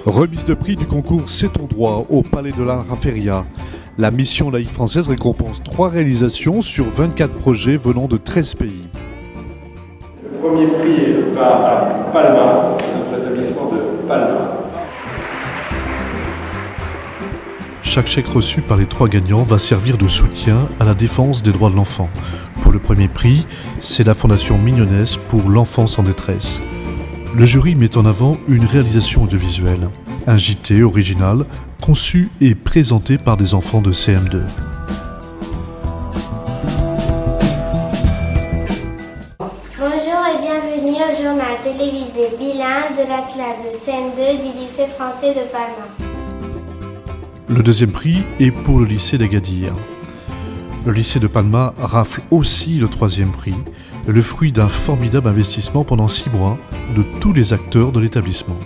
Remise de prix du concours C'est ton droit au Palais de la Feria. La mission laïque française récompense 3 réalisations sur 24 projets venant de 13 pays. Le premier prix va à Palma, notre établissement de Palma. Chaque chèque reçu par les 3 gagnants va servir de soutien à la défense des droits de l'enfant. Pour le premier prix, c'est la Fondation Mignonès pour l'enfance en détresse. Le jury met en avant une réalisation audiovisuelle, un JT original, conçu et présenté par des enfants de CM2. Bonjour et bienvenue au journal télévisé bilingue de la classe de CM2 du lycée français de Palma. Le deuxième prix est pour le lycée d'Agadir. Le lycée de Palma rafle aussi le 3e prix, le fruit d'un formidable investissement pendant 6 mois de tous les acteurs de l'établissement.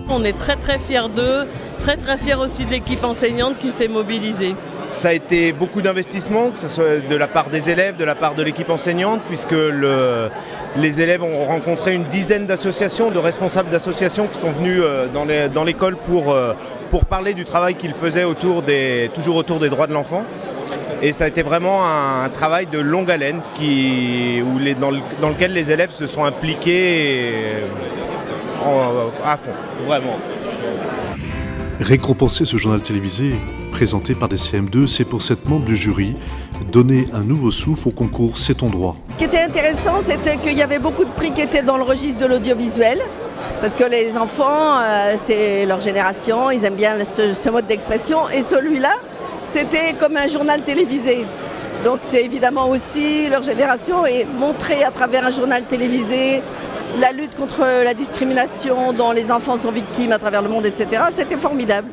On est très fiers d'eux, très fiers aussi de l'équipe enseignante qui s'est mobilisée. Ça a été beaucoup d'investissement, que ce soit de la part des élèves, de la part de l'équipe enseignante, puisque les élèves ont rencontré une dizaine d'associations, de responsables d'associations qui sont venus dans l'école pour parler du travail qu'ils faisaient toujours autour des droits de l'enfant. Et ça a été vraiment un travail de longue haleine dans lequel les élèves se sont impliqués à fond, vraiment. Récompenser ce journal télévisé, présenté par des CM2, c'est pour 7 membres du jury donner un nouveau souffle au concours C'est ton droit. Ce qui était intéressant, c'était qu'il y avait beaucoup de prix qui étaient dans le registre de l'audiovisuel. Parce que les enfants, c'est leur génération, ils aiment bien ce mode d'expression. Et celui-là, c'était comme un journal télévisé. Donc c'est évidemment aussi leur génération et montrer à travers un journal télévisé la lutte contre la discrimination dont les enfants sont victimes à travers le monde, etc. C'était formidable.